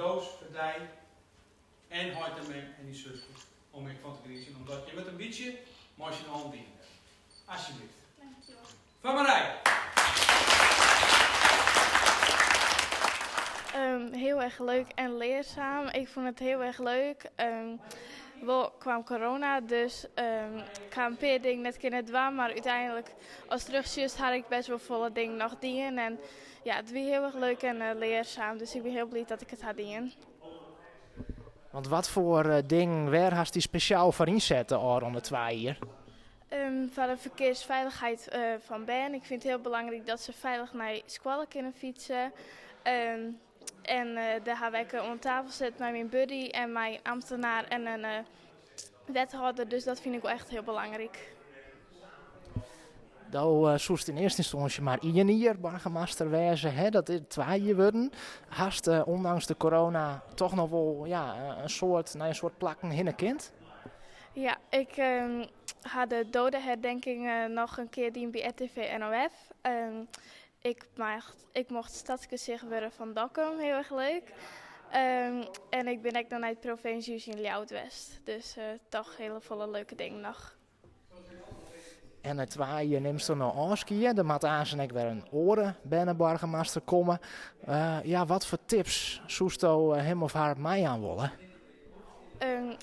cadeaus verdij en houdt hem en die zuster om ik van te krijgen, omdat je met een beetje emotioneel dienen. Alsjeblieft. Dankjewel. Van Marij. Heel erg leuk en leerzaam. Ik vond het heel erg leuk. Wel kwam corona, dus ik ga een paar dingen net kunnen doen, maar uiteindelijk als terugzus had ik best wel volle dingen nog dienen. En ja, het was heel erg leuk en leerzaam, dus ik ben heel blij dat ik het had dienen. Want wat voor ding, waar had die speciaal voor inzetten rond de 2 hier? Voor de verkeersveiligheid van Ben. Ik vind het heel belangrijk dat ze veilig naar school kunnen fietsen. Daar heb ik aan tafel zitten met mijn buddy en mijn ambtenaar en een wethouder. Dus dat vind ik wel echt heel belangrijk. Dan zoest in eerste instantie maar 1 hier burgemeester wezen, hè, dat is 2 hier worden. Hast ondanks de corona toch nog wel een soort plakken hinnekind? Ja, ik had de dodenherdenking nog een keer die bij RTV NOF. Ik mocht stadsgezicht worden van Dokkum, heel erg leuk. En ik ben ook dan naar het provincie in Ljouwt-West. Dus toch hele volle leuke dingen nog. En het 2 neemt ze nog aanskiën. Er moet aan en weer een oren binnen burgemeester komen. Wat voor tips zoest hem of haar mij aan willen?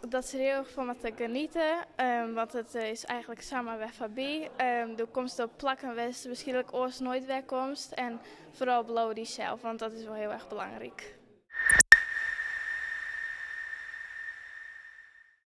Dat ze er heel erg van moeten genieten, want het is eigenlijk samen weg voorbij. De komst op plakken west misschien ook ooit nooit wegkomst en vooral below die zelf, want dat is wel heel erg belangrijk.